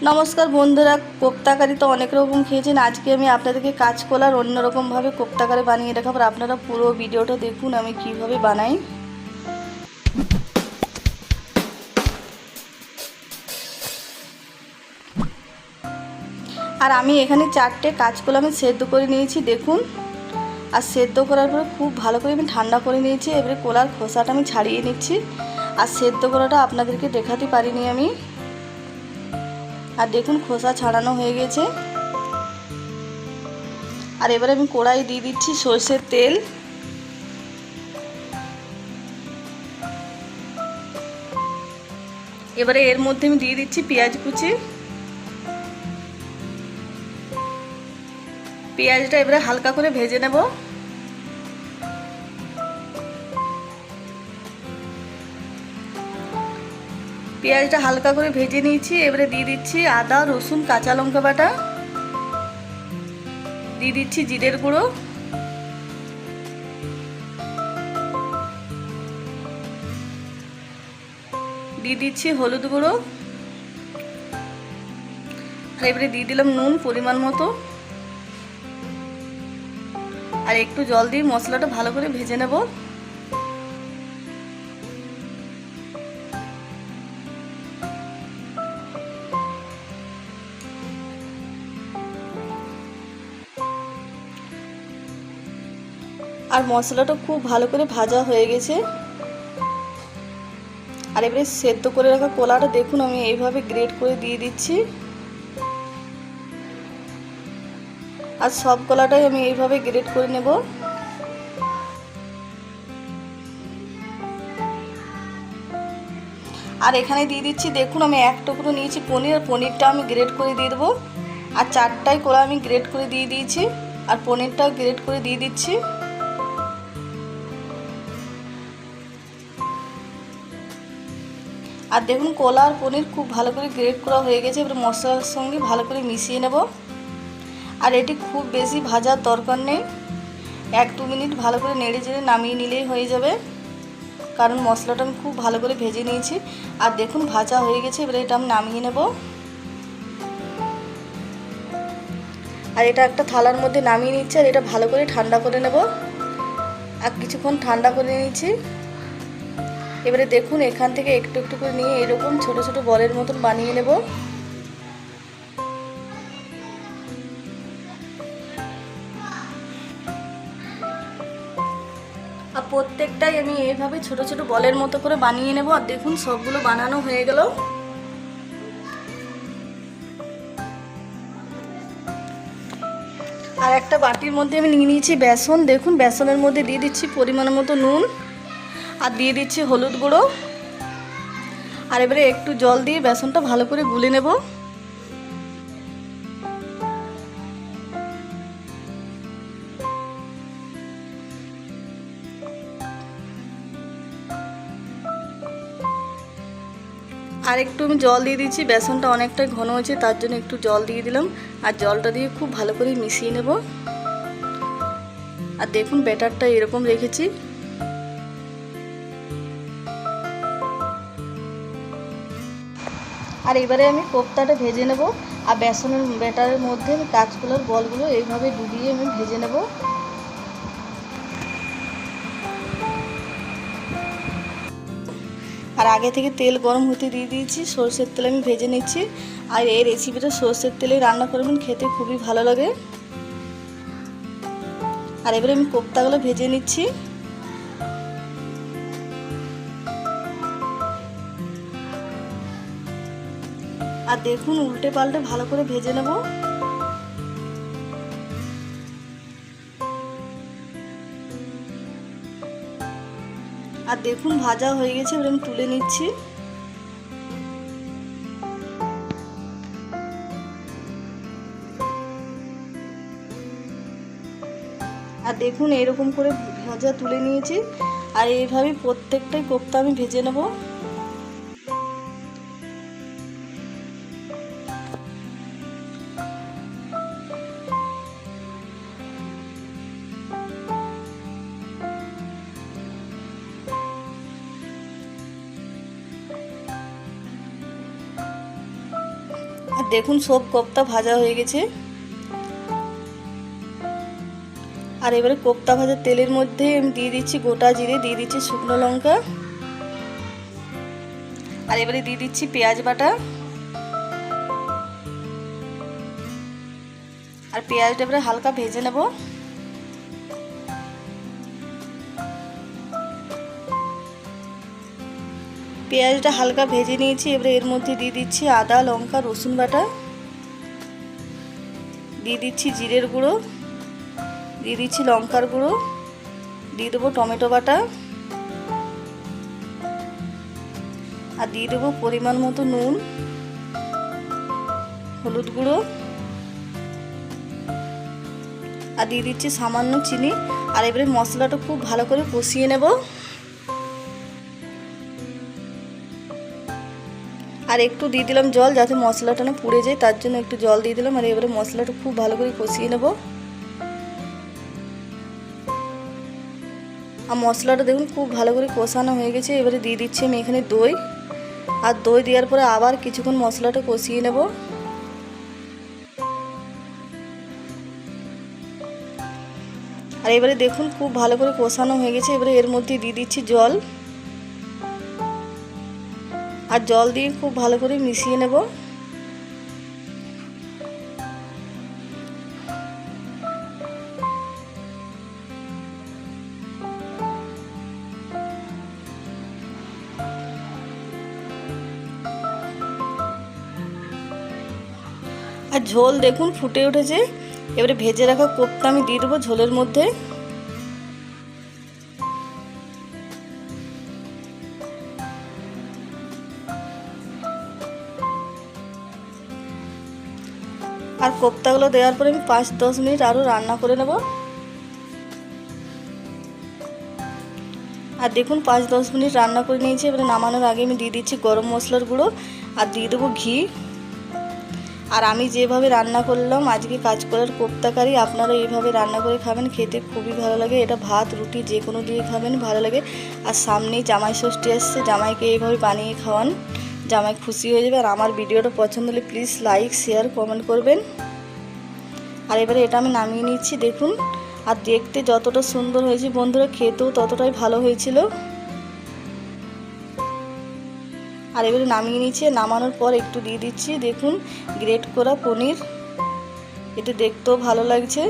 নমস্কার বন্ধুরা, কোপ্তাকারি তো অনেক রকম খেয়েছেন। আজকে আমি আপনাদেরকে কাঁচকলার অন্যরকমভাবে কোপ্তাকারি বানিয়ে দেখাবো। আপনারা পুরো ভিডিওটা দেখুন আমি কিভাবে বানাই। আর আমি এখানে 4টে কাঁচকলা আমি সেদ্ধ করে নিয়েছি, দেখুন। আর সেদ্ধ করার পরে খুব ভালো করে আমি ঠান্ডা করে নিয়েছি। এবারে কলার খোসাটা আমি ছাড়িয়ে নিচ্ছি। আর সেদ্ধ করাটা আপনাদেরকে দেখাতে পারিনি আমি। আর দেখুন খোসা ছাড়ানো হয়ে গেছে। আর এবারে আমি কড়াই দিয়ে দিচ্ছি সরষের তেল। এবারে এর মধ্যে আমি দিয়ে দিচ্ছি পেঁয়াজ কুচি। পেঁয়াজটা এবারে হালকা করে ভেজে নেব। পেঁয়াজটা হালকা করে ভেজে নিয়েছি। এবারে দিয়ে দিচ্ছি আদা রসুন কাঁচা লঙ্কা বাটা, দিয়ে দিচ্ছি জিরের গুঁড়ো, দিয়ে দিচ্ছি হলুদ গুঁড়ো, আর এবারে দিয়ে দিলাম নুন পরিমাণ মতো। আর একটু জল দিয়ে মশলাটা ভালো করে ভেজে নেব। আর মশলাটা খুব ভালো করে ভাজা হয়ে গেছে। আর এবারে সেদ্ধ করে রাখা কলাটা দেখুন আমি এইভাবে গ্রেট করে দিয়ে দিচ্ছি। আর সব কলাটাই আমি এইভাবে গ্রেট করে নেব। আর এখানে দিয়ে দিচ্ছি, দেখুন আমি এক টুকরো নিয়েছি পনির, আর পনিরটা আমি গ্রেট করে দিয়ে দেবো। আর 4টাই কলা আমি গ্রেট করে দিয়ে দিয়েছি, আর পনিরটাও গ্রেট করে দিয়ে দিচ্ছি। আর দেখুন কলা আর পনির খুব ভালো করে গ্রেট করা হয়ে গেছে। এবার মশলার সঙ্গে ভালো করে মিশিয়ে নেব। আর এটি খুব বেশি ভাজার দরকার নেই, 1-2 মিনিট ভালো করে নেড়ে চেড়ে নামিয়ে নিলেই হয়ে যাবে, কারণ মশলাটা আমি খুব ভালো করে ভেজে নিয়েছি। আর দেখুন ভাজা হয়ে গেছে। এবারে এটা আমি নামিয়ে নেব। আর এটা একটা থালার মধ্যে নামিয়ে নিচ্ছি। আর এটা ভালো করে ঠান্ডা করে নেব। আর কিছুক্ষণ ঠান্ডা করে নিয়েছি। এবারে দেখুন এখান থেকে একটু একটু করে নিয়ে এরকম ছোট ছোট বলের মতন বানিয়ে নেব। আর প্রত্যেকটাই আমি এইভাবে ছোট ছোট বলের মতো করে বানিয়ে নেব। আর দেখুন সবগুলো বানানো হয়ে গেল। আর একটা বাটির মধ্যে আমি নিয়ে নিয়েছি বেসন। দেখুন বেসনের মধ্যে দিয়ে দিচ্ছি পরিমাণ মতো নুন, আর দিয়ে দিচ্ছি হলুদ গুঁড়ো। আর এবারে একটু জল দিয়ে বেসনটা ভালো করে গুলে নেব। আর একটু আমি জল দিয়ে দিচ্ছি, বেসনটা অনেকটাই ঘন হয়েছে তার জন্য একটু জল দিয়ে দিলাম। আর জলটা দিয়ে খুব ভালো করে মিশিয়ে নেব। আর দেখুন ব্যাটারটা এরকম রেখেছি। আর এবারে আমি কোপ্তাটা ভেজে নেব। আর বেসনের ব্যাটারের মধ্যে আমি কাঁচকলার বলগুলো এইভাবে ডুবিয়ে আমি ভেজে নেব। আর আগে থেকে তেল গরম হতে দিয়ে দিয়েছি, সরষের তেল আমি ভেজে নিচ্ছি। আর এই রেসিপিটা সরষের তেলে রান্না করবেন, খেতে খুবই ভালো লাগে। আর এবারে আমি কোপ্তাগুলো ভেজে নিচ্ছি। আর দেখুন উল্টে পাল্টে ভালো করে ভেজে নেব। আর দেখুন ভাজা হয়ে গেছে। এবার আমি তুলে নিচ্ছি। আর দেখুন এরকম করে ভাজা তুলে নিয়েছি। আর এইভাবে প্রত্যেকটাই কোপ্তা আমি ভেজে নেব। আর দেখুন সব কোপ্তা ভাজা হয়ে গেছে। আর এবারে কোপ্তা ভাজার তেলের মধ্যে আমি দিয়ে দিচ্ছি গোটা জিরে, দিয়ে দিচ্ছি শুকনো লঙ্কা, আর এবারে দিয়ে দিচ্ছি পেঁয়াজ বাটা। আর পেঁয়াজটা এবারে হালকা ভেজে নেব। পেঁয়াজটা হালকা ভেজে নিয়েছি। এবারে এর মধ্যে দিয়ে দিচ্ছি আদা লঙ্কা রসুন বাটা, দিয়ে দিচ্ছি জিরের গুঁড়ো, দিয়ে দিচ্ছি লঙ্কার গুঁড়ো, দিয়ে দেবো টমেটো বাটা, আর দিয়ে দেবো পরিমাণ মতো নুন, হলুদ গুঁড়ো, আর দিয়ে দিচ্ছি সামান্য চিনি। আর এবারে মশলাটা খুব ভালো করে কষিয়ে নেব। আর একটু দিয়ে দিলাম জল, যাতে মশলাটা না পুড়ে যায়, তার জন্য একটু জল দিয়ে দিলাম। আর এবারে মশলাটা খুব ভালো করে কষিয়ে নেব। আর মশলাটা দেখুন খুব ভালো করে কষানো হয়ে গেছে। এবারে দিয়ে দিচ্ছি আমি এখানে দই, আর দই দেওয়ার পরে আবার কিছুক্ষণ মশলাটা কষিয়ে নেব। আর এবারে দেখুন খুব ভালো করে কষানো হয়ে গেছে। এবারে এর মধ্যে দিয়ে দিচ্ছি জল, আর জল দিয়ে খুব ভালো করে মিশিয়ে নেব। আর ঝোল দেখুন ফুটে উঠেছে। এবারে ভেজে রাখা কোপ্তা আমি দিয়ে দেবো ঝোলের মধ্যে। আর কোপ্তাগুলো দেওয়ার পরে আমি 5-10 মিনিট আরও রান্না করে নেব। আর দেখুন 5-10 মিনিট রান্না করে নিয়েছি। এবারে নামানোর আগে আমি দিয়ে দিচ্ছি গরম মশলার গুঁড়ো, আর দিয়ে দেবো ঘি। আর আমি যেভাবে রান্না করলাম আজকে কাঁচকলার কোপ্তা কারি, আপনারা এইভাবে রান্না করে খাবেন, খেতে খুবই ভালো লাগে। এটা ভাত রুটি যে কোনো দিয়ে খাবেন ভালো লাগে। আর সামনেই জামাই ষষ্ঠী আসছে, জামাইকে এইভাবে বানিয়ে খাওয়ান, জামাই খুশি হয়ে যাবে। আর আমার ভিডিওটা পছন্দ হলে প্লিজ লাইক শেয়ার কমেন্ট করবেন। আর এবারে এটা আমি নামিয়ে নিচ্ছি দেখুন। আর দেখতে যতটা সুন্দর হয়েছে বন্ধুরা, খেতেও ততটাই ভালো হয়েছিল। আর এবারে নামিয়ে নিচ্ছি। নামানোর পর একটু দিয়ে দিচ্ছি দেখুন গ্রেট করা পনির, এটা দেখতেও ভালো লাগছে।